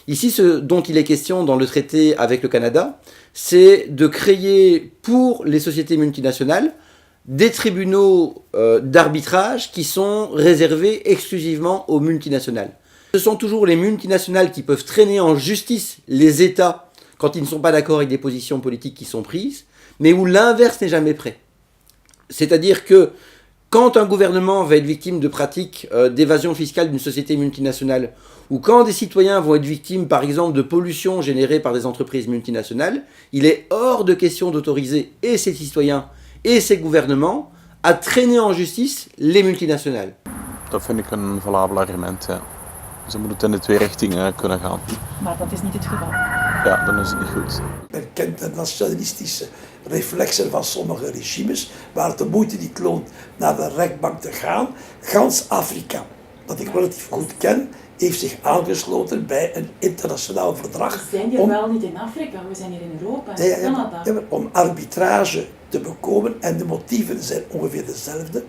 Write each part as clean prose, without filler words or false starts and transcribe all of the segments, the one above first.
Ici, ce dont il est question dans le traité avec le Canada, c'est de créer pour les sociétés multinationales des tribunaux d'arbitrage qui sont réservés exclusivement aux multinationales. Ce sont toujours les multinationales qui peuvent traîner en justice les États quand ils ne sont pas d'accord avec des positions politiques qui sont prises, mais où l'inverse n'est jamais prêt. C'est-à-dire que quand un gouvernement va être victime de pratiques d'évasion fiscale d'une société multinationale, ou quand des citoyens vont être victimes, par exemple, de pollution générée par des entreprises multinationales, il est hors de question d'autoriser et ces citoyens et ces gouvernements à traîner en justice les multinationales. Dat vind ik een valabel argument, ja. Ze moeten het in de twee richtingen kunnen gaan. Maar dat is niet het geval. Ja, dan is het niet goed. Men kent de nationalistische reflexen van sommige regimes, waar het de moeite niet loont naar de rechtbank te gaan. Gans Afrika, dat ik relatief goed ken, heeft zich aangesloten bij een internationaal verdrag. We zijn hier wel niet in Afrika, we zijn hier in Europa en in Canada. Ja, om arbitrage te bekomen en de motieven zijn ongeveer dezelfde.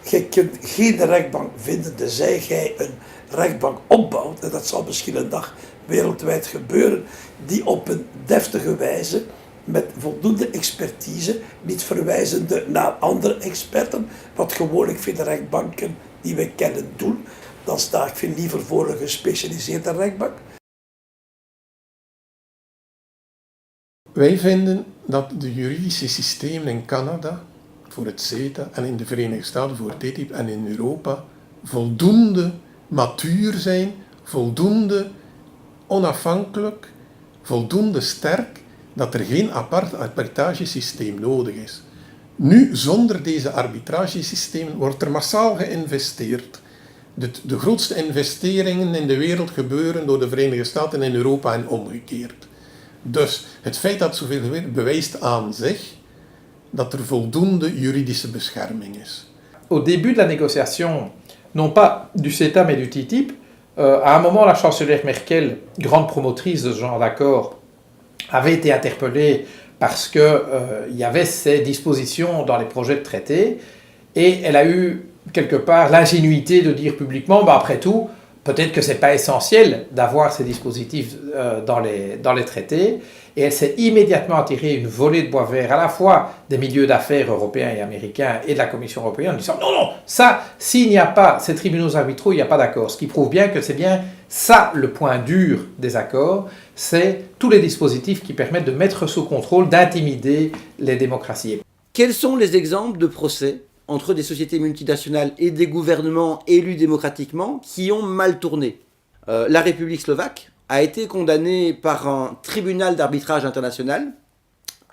Je kunt geen rechtbank vinden tenzij jij een rechtbank opbouwt, en dat zal misschien een dag wereldwijd gebeuren, die op een deftige wijze, met voldoende expertise, niet verwijzende naar andere experten, wat gewoonlijk veel rechtbanken die we kennen doen. Dan sta ik veel liever voor een gespecialiseerde rechtbank. Wij vinden dat de juridische systemen in Canada voor het CETA en in de Verenigde Staten voor TTIP en in Europa voldoende matuur zijn, voldoende onafhankelijk, voldoende sterk, dat er geen apart arbitragesysteem nodig is. Nu, zonder deze arbitragesystemen wordt er massaal geïnvesteerd. De grootste investeringen in de wereld gebeuren door de Verenigde Staten in Europa en omgekeerd. Dus het feit dat zoveel gebeurt bewijst aan zich dat er voldoende juridische bescherming is. Au début de la négociation, non pas du CETA mais du TTIP, à un moment la chancelière Merkel, grande promotrice de ce genre d'accord, avait été interpellée parce qu'il y avait ces dispositions dans les projets de traité et elle a eu quelque part l'ingénuité de dire publiquement, après tout, peut-être que ce n'est pas essentiel d'avoir ces dispositifs dans les traités. Et elle s'est immédiatement attirée une volée de bois vert à la fois des milieux d'affaires européens et américains et de la Commission européenne en disant non, ça, s'il n'y a pas ces tribunaux arbitraux, il n'y a pas d'accord. Ce qui prouve bien que c'est bien ça le point dur des accords, c'est tous les dispositifs qui permettent de mettre sous contrôle, d'intimider les démocraties. Quels sont les exemples de procès entre des sociétés multinationales et des gouvernements élus démocratiquement qui ont mal tourné? La République slovaque a été condamnée par un tribunal d'arbitrage international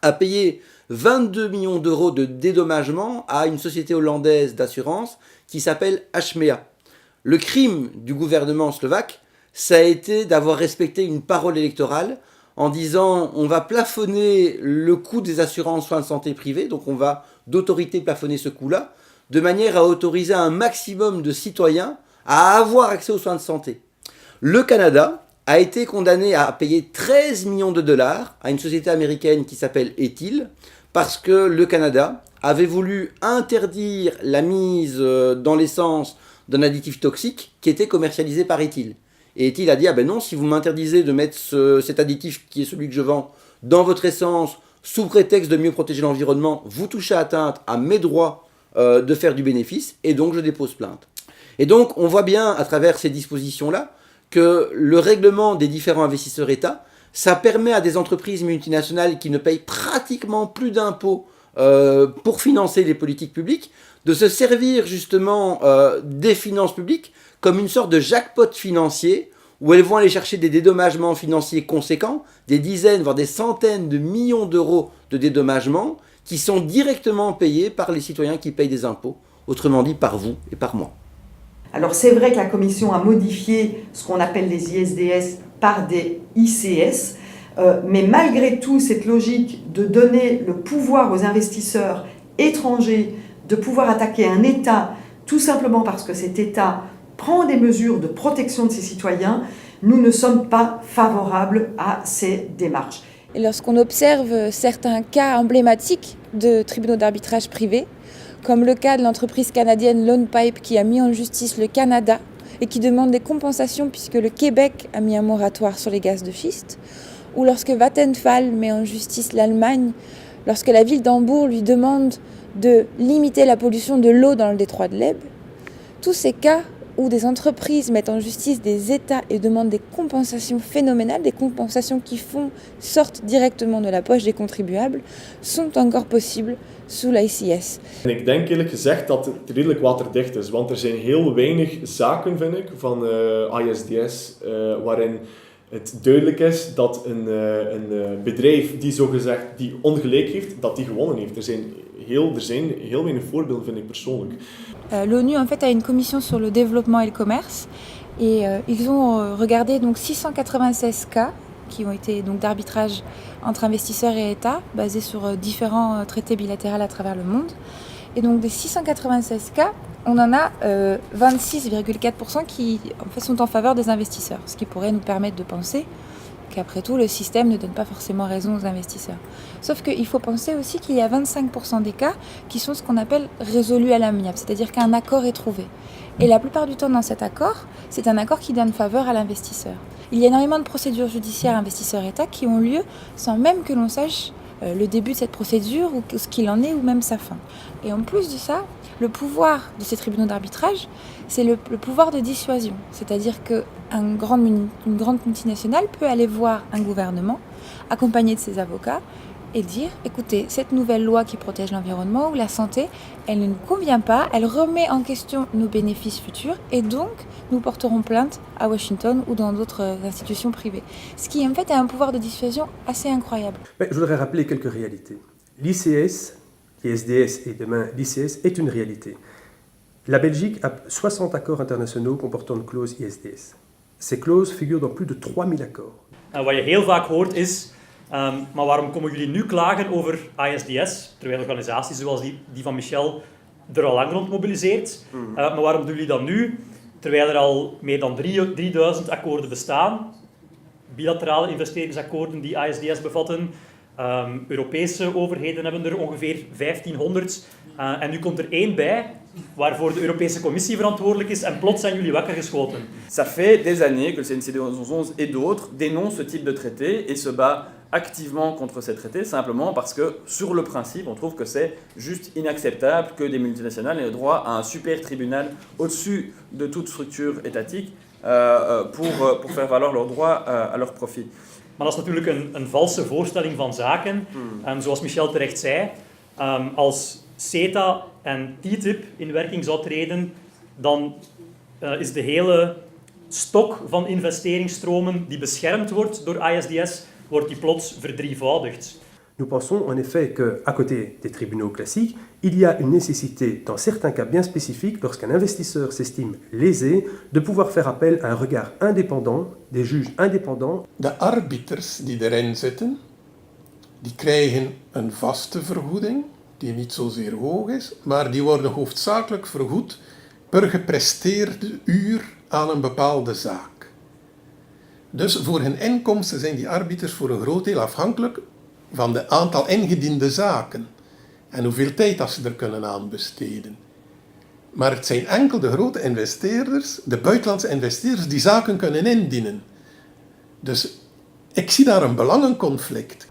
à payer 22 millions d'euros de dédommagement à une société hollandaise d'assurance qui s'appelle Achmea. Le crime du gouvernement slovaque, ça a été d'avoir respecté une parole électorale en disant on va plafonner le coût des assurances soins de santé privées, donc on va d'autorité plafonner ce coût-là, de manière à autoriser un maximum de citoyens à avoir accès aux soins de santé. Le Canada a été condamné à payer 13 millions de dollars à une société américaine qui s'appelle Ethyl, parce que le Canada avait voulu interdire la mise dans l'essence d'un additif toxique qui était commercialisé par Ethyl. Et Ethyl a dit, ah ben non, si vous m'interdisez de mettre cet additif qui est celui que je vends dans votre essence, sous prétexte de mieux protéger l'environnement, vous touchez atteinte à mes droits de faire du bénéfice, et donc je dépose plainte. Et donc on voit bien à travers ces dispositions-là que le règlement des différents investisseurs États, ça permet à des entreprises multinationales qui ne payent pratiquement plus d'impôts pour financer les politiques publiques, de se servir justement des finances publiques comme une sorte de jackpot financier où elles vont aller chercher des dédommagements financiers conséquents, des dizaines, voire des centaines de millions d'euros de dédommagements qui sont directement payés par les citoyens qui payent des impôts, autrement dit par vous et par moi. Alors c'est vrai que la Commission a modifié ce qu'on appelle les ISDS par des ICS, mais malgré tout cette logique de donner le pouvoir aux investisseurs étrangers de pouvoir attaquer un État tout simplement parce que cet État prend des mesures de protection de ses citoyens, nous ne sommes pas favorables à ces démarches. Et lorsqu'on observe certains cas emblématiques de tribunaux d'arbitrage privés, comme le cas de l'entreprise canadienne Lone Pipe qui a mis en justice le Canada et qui demande des compensations puisque le Québec a mis un moratoire sur les gaz de schiste, ou lorsque Vattenfall met en justice l'Allemagne, lorsque la ville d'Hambourg lui demande de limiter la pollution de l'eau dans le détroit de l'Elbe, tous ces cas où des entreprises mettent en justice des États et demandent des compensations phénoménales, des compensations qui sortent directement de la poche des contribuables, sont encore possibles sous l'ICS. En ik denk eerlijk gezegd dat het redelijk waterdicht is, want er zijn heel weinig zaken, vind ik, van ISDS waarin het duidelijk is dat een bedrijf die zogezegd die ongelijk heeft, dat die gewonnen heeft. Er zijn heel weinig voorbeelden, vind ik persoonlijk. L'ONU en fait a une commission sur le développement et le commerce et ils ont regardé donc 696 cas qui ont été donc d'arbitrage entre investisseurs et États basés sur différents traités bilatéraux à travers le monde. Et donc des 696 cas, on en a 26,4% qui en fait sont en faveur des investisseurs, ce qui pourrait nous permettre de penser qu'après tout, le système ne donne pas forcément raison aux investisseurs. Sauf qu'il faut penser aussi qu'il y a 25% des cas qui sont ce qu'on appelle résolus à l'amiable, c'est-à-dire qu'un accord est trouvé. Et la plupart du temps, dans cet accord, c'est un accord qui donne faveur à l'investisseur. Il y a énormément de procédures judiciaires investisseurs-État qui ont lieu sans même que l'on sache le début de cette procédure ou ce qu'il en est ou même sa fin. Et en plus de ça, le pouvoir de ces tribunaux d'arbitrage, c'est le pouvoir de dissuasion. C'est-à-dire qu'une grande multinationale peut aller voir un gouvernement, accompagné de ses avocats, et dire, écoutez, cette nouvelle loi qui protège l'environnement ou la santé, elle ne nous convient pas, elle remet en question nos bénéfices futurs, et donc nous porterons plainte à Washington ou dans d'autres institutions privées. Ce qui en fait a un pouvoir de dissuasion assez incroyable. Je voudrais rappeler quelques réalités. L'ICS, l'ISDS et demain l'ICS est une réalité. La Belgique a 60 accords internationaux comportant une clause ISDS. Ces clauses figurent dans plus de 3000 accords. Wat je heel vaak hoort is, maar waarom komen jullie nu klagen over ISDS, terwijl organisaties zoals die van Michel er al lang rond mobiliseert. Maar waarom doen jullie dat nu, terwijl er al meer dan 3000 akkoorden bestaan, bilaterale investeringsakkoorden die ISDS bevatten. Europese overheden hebben er ongeveer 1500 en nu komt er één bij waarvoor de Europese Commissie verantwoordelijk is en plots zijn jullie wakker geschoten. Ça fait des années que le CNCD 11 et d'autres dénoncent ce type de traité et se bat activement contre ces traités simplement parce que sur le principe on trouve que c'est juste inacceptable que des multinationales aient le droit à un super tribunal au-dessus de toute structure étatique pour faire valoir leurs droits à leur profit. Maar dat is natuurlijk een valse voorstelling van zaken. Zoals Michel terecht zei, als CETA en TTIP in werking zou treden, dan is de hele stok van investeringsstromen die beschermd wordt door ISDS, wordt die plots verdrievoudigd. Nous pensons en effet qu'à côté des tribunaux classiques, il y a une nécessité, dans certains cas bien spécifiques, lorsqu'un investisseur s'estime lésé, de pouvoir faire appel à un regard indépendant, des juges indépendants. De arbiters die erin zitten, die krijgen een vaste vergoeding, die niet zozeer hoog is, maar die worden hoofdzakelijk vergoed per gepresteerde uur aan een bepaalde zaak. Dus voor hun inkomsten zijn die arbiters voor een groot deel afhankelijk van het aantal ingediende zaken en hoeveel tijd dat ze er kunnen aan besteden. Maar het zijn enkel de grote investeerders, de buitenlandse investeerders, die zaken kunnen indienen. Dus ik zie daar een belangenconflict.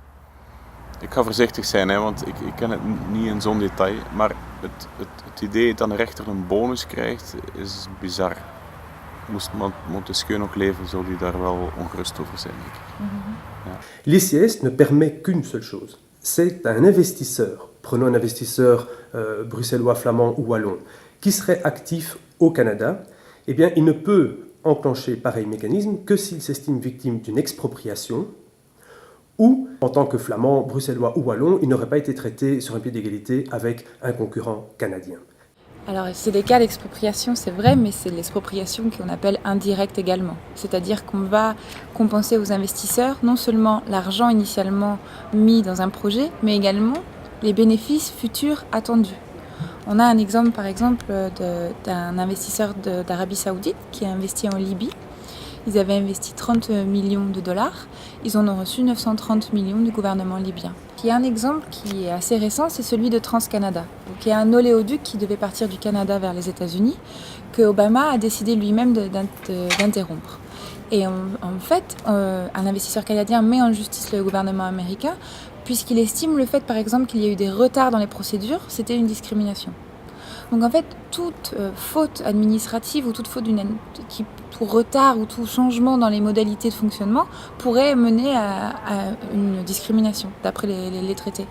Ik ga voorzichtig zijn, hè, want ik ken het niet in zo'n detail, maar het idee dat een rechter een bonus krijgt is bizar. Moest Montesquieu nog leven, zou hij daar wel ongerust over zijn. Ja. L'ICS ne permet qu'une seule chose, c'est un investisseur, prenons un investisseur bruxellois, flamand ou wallon, qui serait actif au Canada, eh bien il ne peut enclencher pareil mécanisme que s'il s'estime victime d'une expropriation ou, en tant que flamand, bruxellois ou wallon, il n'aurait pas été traité sur un pied d'égalité avec un concurrent canadien. Alors c'est des cas d'expropriation, c'est vrai, mais c'est l'expropriation qu'on appelle indirecte également. C'est-à-dire qu'on va compenser aux investisseurs non seulement l'argent initialement mis dans un projet, mais également les bénéfices futurs attendus. On a un exemple par exemple d'un investisseur d'Arabie Saoudite qui a investi en Libye Ils avaient investi 30 millions de dollars. Ils en ont reçu 930 millions du gouvernement libyen. Il y a un exemple qui est assez récent, c'est celui de TransCanada, qui est un oléoduc qui devait partir du Canada vers les États-Unis, que Obama a décidé lui-même d'interrompre. Et en fait, un investisseur canadien met en justice le gouvernement américain, puisqu'il estime le fait, par exemple, qu'il y a eu des retards dans les procédures, c'était une discrimination. Donc en fait, toute faute administrative ou toute faute tout retard ou tout changement dans les modalités de fonctionnement pourrait mener à une discrimination, d'après les traités.